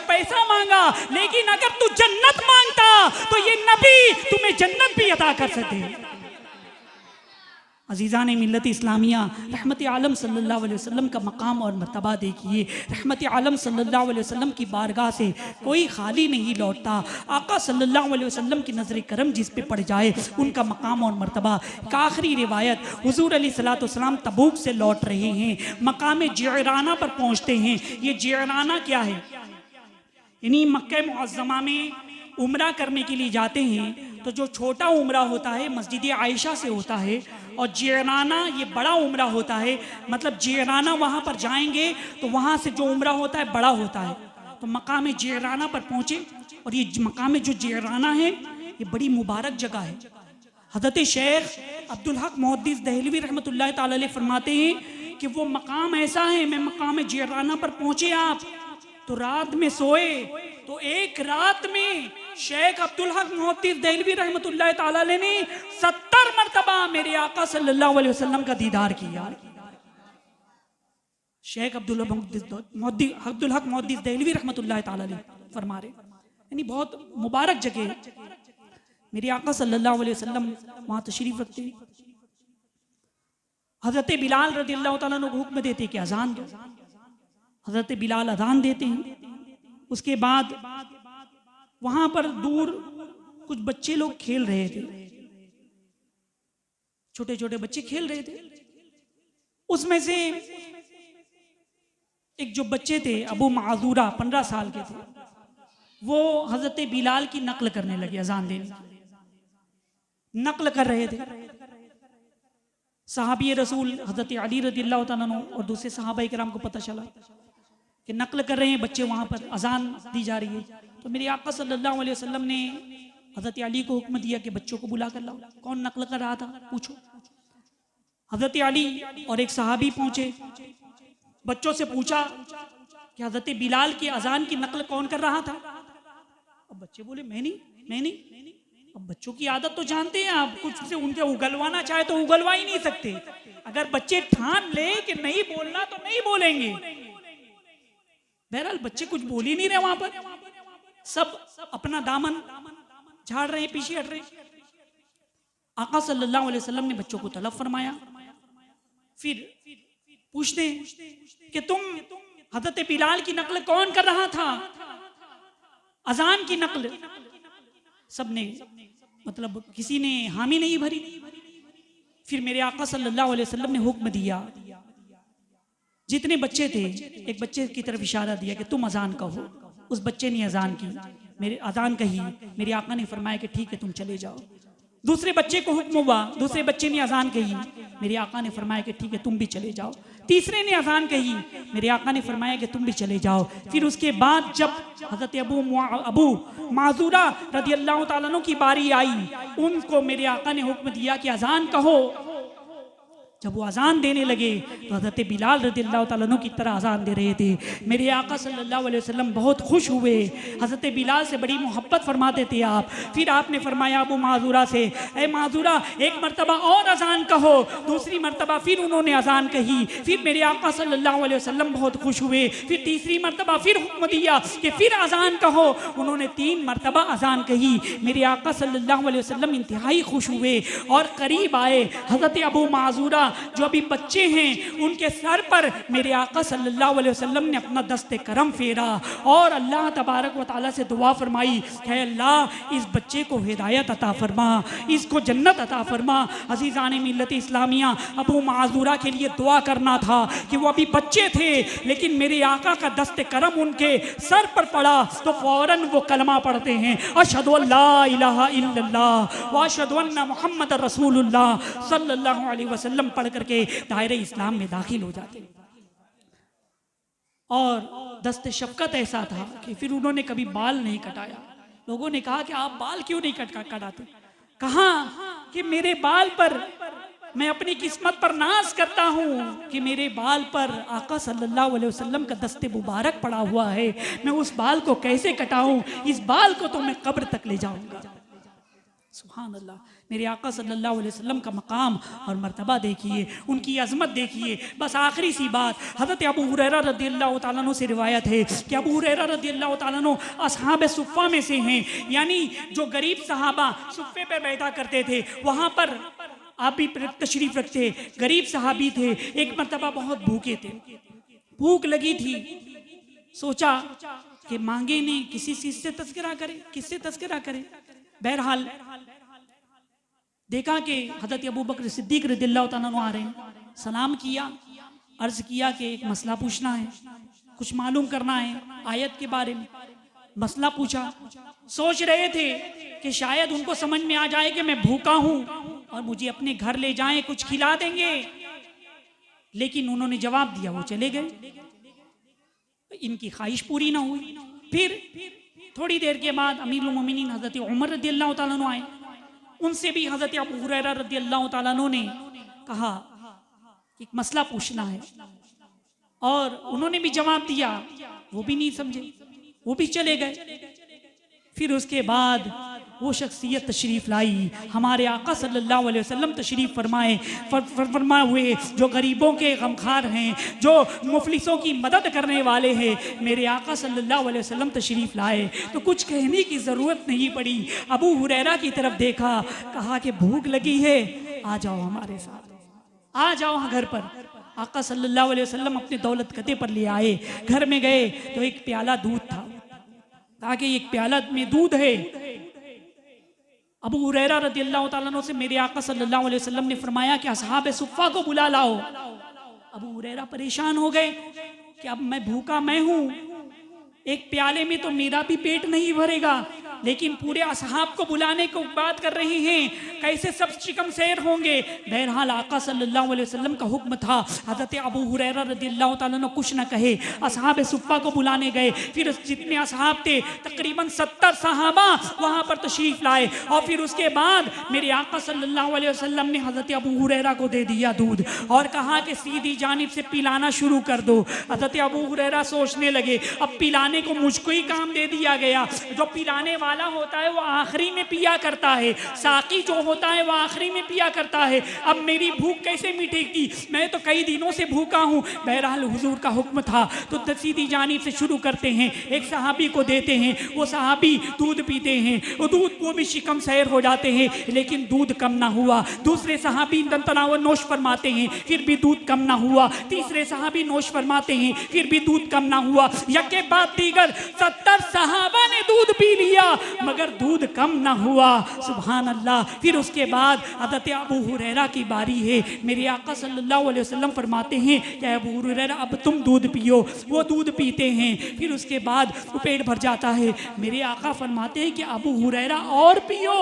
पैसा मांगा, लेकिन अगर तू जन्नत मांगता तो ये नबी तुम्हें जन्नत भी अता कर सकते। अजीज़ान मिल्लत इस्लामिया, रहमत आलम सल्लल्लाहु अलैहि वसल्लम का मकाम और मर्तबा देखिए। रहमत आलम सल्लल्लाहु अलैहि वसल्लम की बारगाह से कोई खाली नहीं लौटता। आका सल्लल्लाहु अलैहि वसल्लम की नज़र करम जिस पे पड़ जाए, उनका मकाम और मर्तबा। एक आखिरी रिवायत, हुजूर अलैहिस्सलातु वस्सलाम तबूक से लौट रहे हैं, मकाम जिराना पर पहुँचते हैं। ये जिराना क्या है? यानी मक्का मुअज़्ज़मा में उम्रा करने के लिए जाते हैं तो जो छोटा उम्रा होता है मस्जिद आयशा से होता है, और जिराना ये बड़ा उम्रा होता है। मतलब जिराना वहाँ पर जाएंगे तो वहाँ से जो उम्रा होता है बड़ा होता है। तो मकाम जिराना पर पहुँचे, और ये मकाम जो जिराना है ये बड़ी मुबारक जगह है। हज़रत शेख अब्दुल हक मुहद्दिस दहलवी रहमतुल्लाह ताला अलैह फरमाते हैं कि वो मकाम ऐसा है, मैं मकाम जिराना पर पहुँचे आप तो रात में सोए, तो एक रात में शेख अब्दुल हक मुहद्दिस दहलवी रहमतुल्लाह ताला अलैह ने 70 मरतबा मेरे आका सल्लल्लाहु अलैहि वसल्लम का दीदार किया। शेख अब्दुल हक मुहद्दिस दहलवी रहमतुल्लाह ताला अलैह फरमा रहे, यानी बहुत मुबारक जगह मेरे आका सल्लल्लाहु अलैहि वसल्लम वहाँ तशरीफ रखते। हजरत बिलाल रज़ियल्लाहु ताला अन्हु को हुक्म देते कि अजान दो। हजरत बिलाल अजान देते हैं। उसके बाद वहां पर दूर कुछ बच्चे लोग खेल रहे थे, छोटे छोटे बच्चे खेल रहे थे। उसमें से एक जो बच्चे थे अबू माजूरा 15 साल के थे, वो हजरत बिलाल की नकल करने लगे, अजान देने की नकल कर रहे थे। सहाबी रसूल हजरत अली रज़ियल्लाहु ताला अन्हु और दूसरे सहाबा किराम को पता चला कि नकल कर रहे हैं बच्चे, वहां पर अजान दी जा रही है। तो मेरे आका सल्लल्लाहु अलैहि वसल्लम ने हजरत अली को हुक्म दिया कि बच्चों को बुला कर लाओ, कौन नकल कर रहा था पूछो। हजरत अली और एक सहाबी पहुंचे, बच्चों से पूछा कि हजरत बिलाल की अजान की नकल कौन कर रहा था। अब बच्चे बोले मैं नहीं। अब बच्चों की आदत तो जानते हैं आप, कुछ से उनके उगलवाना चाहे तो उगलवा ही नहीं सकते। अगर बच्चे ठान ले कि नहीं बोलना तो नहीं बोलेंगे। बहरहाल बच्चे कुछ बोल ही नहीं रहे, वहां पर सब अपना दामन झाड़ रहे, पीछे हट रहे। आका सल्लल्लाहु अलैहि वसल्लम ने बच्चों को तलब फरमाया, फिर पूछते कि तुम हजरत बिलाल की नकल कौन कर रहा था, अजान की नकल। सबने मतलब किसी ने हामी नहीं भरी। फिर मेरे आका सल्लल्लाहु अलैहि वसल्लम ने हुक्म दिया, जितने बच्चे थे एक बच्चे की तरफ इशारा दिया कि तुम अजान कहो। उस बच्चे ने अजान की, मेरे अजान कही। मेरे आका ने फरमाया कि ठीक है तुम चले जाओ। दूसरे बच्चे को हुक्म हुआ, दूसरे बच्चे ने अजान कही, मेरे आका ने फरमाया कि ठीक है तुम भी चले जाओ। तीसरे ने अजान कही, मेरे आका ने फरमाया कि तुम भी चले जाओ। फिर उसके बाद जब हजरत अबू माजूरा रज़ियल्लाहु ताला अन्हु की बारी आई, उनको मेरे आका ने हुक्म दिया कि अजान कहो। जब वो अजान देने लगे तो हज़रत बिलाल रज़ियल्लाहु ताला अन्हु की तरह अजान दे रहे थे। मेरे आका सल्लल्लाहु अलैहि वसल्लम बहुत खुश हुए, हज़रत बिलाल से बड़ी मोहब्बत फरमाते थे आप। फिर आपने फरमाया अबू माज़ूरा से, ए माज़ूरा एक मरतबा और अजान कहो। दूसरी मरतबा फिर उन्होंने अजान कही। फिर मेरे आका सल्लल्लाहु अलैहि वसल्लम बहुत खुश हुए। फिर तीसरी मरतबा फिर हुक्म दिया कि फिर अजान कहो। उन्होंने 3 मरतबा अजान कही। मेरे आका सल्लल्लाहु अलैहि वसल्लम इंतहाई खुश हुए और करीब आए। हज़रत अबू माज़ूरा जो अभी बच्चे हैं उनके सर पर मेरे आका सल्लल्लाहु अलैहि वसल्लम ने अपना दस्ते करम फेरा और अल्लाह तबारक व तआला से दुआ फरमाई कि अल्लाह इस बच्चे को हिदायत अता फरमा, इसको जन्नत अता फरमा। अज़ीज़ान मिल्लत इस्लामिया, अबू माज़ूरा के लिए दुआ करना था कि वो अभी बच्चे थे, लेकिन मेरे आका का दस्ते करम उनके सर पर पड़ा तो फौरन वो कलमा पढ़ते हैं, अशहदु अल्ला इलाहा इल्लल्लाह व अशहदु अन्ना मुहम्मद रसूलुल्लाह सल्लल्लाहु अलैहि वसल्लम पढ़ करके दायरे इस्लाम में दाखिल हो जाते। और दस्ते शफ़क़त ऐसा था कि फिर उन्होंने कभी बाल नहीं कटाया। लोगों ने कहा कि आप बाल क्यों नहीं कटाते? कहा कि मेरे बाल पर मैं अपनी किस्मत पर नाज करता हूँ कि मेरे बाल पर आका सल्लल्लाहु अलैहि वसल्लम का दस्ते मुबारक पड़ा हुआ है। मैं उस बाल को कैसे कटाऊँ? इस बाल को तो मैं कब्र तक ले जाऊँगा। सुभान अल्लाह, मेरे आका सल्लल्लाहु अलैहि वसल्लम का मकाम और मर्तबा देखिए, उनकी अजमत देखिए। बस आखिरी सी बात, हज़रत अबू हुरैरा रज़ियल्लाहु ताला अन्हु से रिवायत है कि अबू हुरैरा रज़ियल्लाहु ताला अन्हु असहाब सुफ़्फ़ा में से हैं, यानी जो गरीब सहाबा सुफ़्फ़े पर बैठा करते थे वहाँ पर आप भी तशरीफ़ रखते। गरीब सहाबी थे, एक मरतबा बहुत भूखे थे, भूख लगी थी, सोचा कि मांगे नहीं, किसी चीज़ से तज़किरा करें, किससे तज़किरा करें। बहरहाल देखा कि हज़रत अबू बकर सिद्दीक़ रज़ियल्लाहु ताला अन्हु आ रहे हैं। सलाम किया, अर्ज़ किया कि एक मसला पूछना है, कुछ मालूम करना है आयत के बारे में। मसला पूछा। सोच रहे थे कि शायद उनको समझ में आ जाए कि मैं भूखा हूँ और मुझे अपने घर ले जाएं, कुछ खिला देंगे, लेकिन उन्होंने जवाब दिया, वो चले गए। इनकी ख्वाहिश पूरी ना हुई। फिर थोड़ी देर के बाद अमीरुल मोमिनीन हज़रत उमर रज़ियल्लाहु ताला अन्हु आए। उनसे भी हज़रत अबू हुरैरा रज़ियल्लाहु ताला अन्हु ने कहा कि एक मसला पूछना है, और उन्होंने भी जवाब दिया, वो भी नहीं समझे, वो भी चले गए। फिर उसके बाद वो शख्सियत तशरीफ़ लाई, हमारे आका सल्लल्लाहु अलैहि वसल्लम तशरीफ़ फरमाए हुए, जो गरीबों के गमखार हैं, जो मुफलिसों की मदद करने वाले हैं, मेरे आका सल्लल्लाहु अलैहि वसल्लम तशरीफ़ लाए तो कुछ कहने की ज़रूरत नहीं पड़ी। अबू हुरैरा की तरफ देखा, कहा कि भूख लगी है, आ जाओ हमारे साथ, आ जाओ घर पर। आका सल्लल्लाहु अलैहि वसल्लम अपने दौलत कते पर ले आए। घर में गए तो एक प्याला दूध था, ताकि एक प्याला में दूध है। अबू हुरैरा रज़ियल्लाहु ताला अन्हु से मेरे आका सल्लल्लाहु अलैहि वसल्लम ने फरमाया कि असहाब सुफ़्फ़ा को बुला लाओ। अबू हुरैरा परेशान हो गए कि अब मैं भूखा मैं हूँ, एक प्याले में तो मेरा भी पेट नहीं भरेगा, लेकिन पूरे असहाब को बुलाने को बात कर रहे हैं, कैसे सब शिकम सैर होंगे। बहरहाल आका सल्लल्लाहु अलैहि वसल्लम का हुक्म था, हज़रत अबू हुरैरा रज़ियल्लाहु ताला अन्हु कुछ न कहे, असहाब सुफ़्फ़ा को बुलाने गए। फिर जितने असहाब थे तकरीबन 70 सहाबा वहाँ पर तशरीफ़ लाए, और फिर उसके बाद मेरे आका सल्लल्लाहु अलैहि वसल्लम ने हज़रत अबू हुरैरा को दे दिया दूध और कहा कि सीधी जानिब से पिलाना शुरू कर दो। हज़रत अबू हुरैरा सोचने लगे, अब पिलाने को मुझको ही काम दे दिया गया। जो पिलाने वाला होता है वो आखिरी में पिया करता है, साकी जो होता है वो आखिरी में पिया करता है। अब मेरी भूख कैसे मिटेगी, मैं तो कई दिनों से भूखा हूँ। बहरहाल हुजूर का हुक्म था तो सीधी जानिब से शुरू करते हैं, एक सहाबी को देते हैं, वो सहाबी दूध पीते हैं, वो दूध वो भी शिकम सैर हो जाते हैं, लेकिन दूध कम ना हुआ। दूसरे सहाबी तनाव नोश फरमाते हैं, फिर भी दूध कम ना हुआ। तीसरे सहाबी नोश फरमाते हैं, फिर भी दूध कम ना हुआ। यके बाद दीगर 70 सहाबा ने दूध पी लिया, मगर दूध कम ना हुआ। सुभान अल्लाह। फिर उसके बाद हज़रत अबू हुरैरा की बारी है। मेरे आका सल्लल्लाहु अलैहि वसल्लम फरमाते हैं कि अबू हुरैरा अब तुम दूध पियो। वो दूध पीते हैं, फिर उसके बाद वो पेट भर जाता है। मेरे आका फरमाते हैं कि अबू हुरैरा और पियो।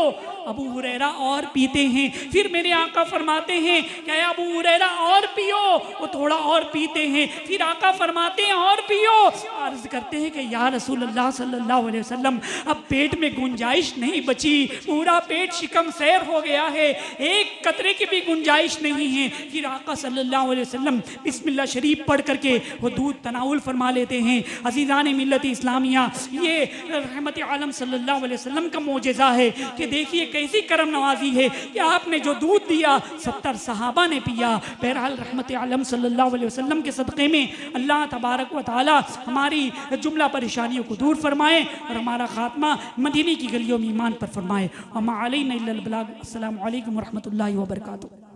अबू हुरैरा और पीते हैं। फिर मेरे आका फरमाते हैं कि अबू हुरैरा और पियो। वो थोड़ा और पीते हैं, फिर आका फरमाते हैं और पियो। अर्ज करते हैं कि या रसूल अल्लाह सल्लल्लाहु अलैहि वसल्लम अब पेट पेट में गुंजाइश नहीं बची, पूरा पेट शिकम सैर हो गया है, एक कतरे की भी गुंजाइश नहीं है। फिर आका सल्लल्लाहु अलैहि वसल्लम बिस्मिल्लाह शरीफ पढ़ करके वो दूध तनाउल फरमा लेते हैं। अज़ीज़ान मिल्लत इस्लामिया, ये रहमत आलम सल्लल्लाहु अलैहि वसल्लम का मोजज़ा है कि देखिए कैसी करम नवाजी है कि आपने जो दूध दिया 70 सहाबा ने पिया। बहरहाल रहमत आलम सल्लल्लाहु अलैहि वसल्लम के सदक़े में अल्लाह तबारक व तआला हमारी जुमला परेशानियों को दूर फरमाए और हमारा खात्मा मदीने की गलियों में ईमान पर फरमाए। वमा अलैना इल्लल बलाग। अस्सलामु अलैकुम व रहमतुल्लाहि व बरकातुहू।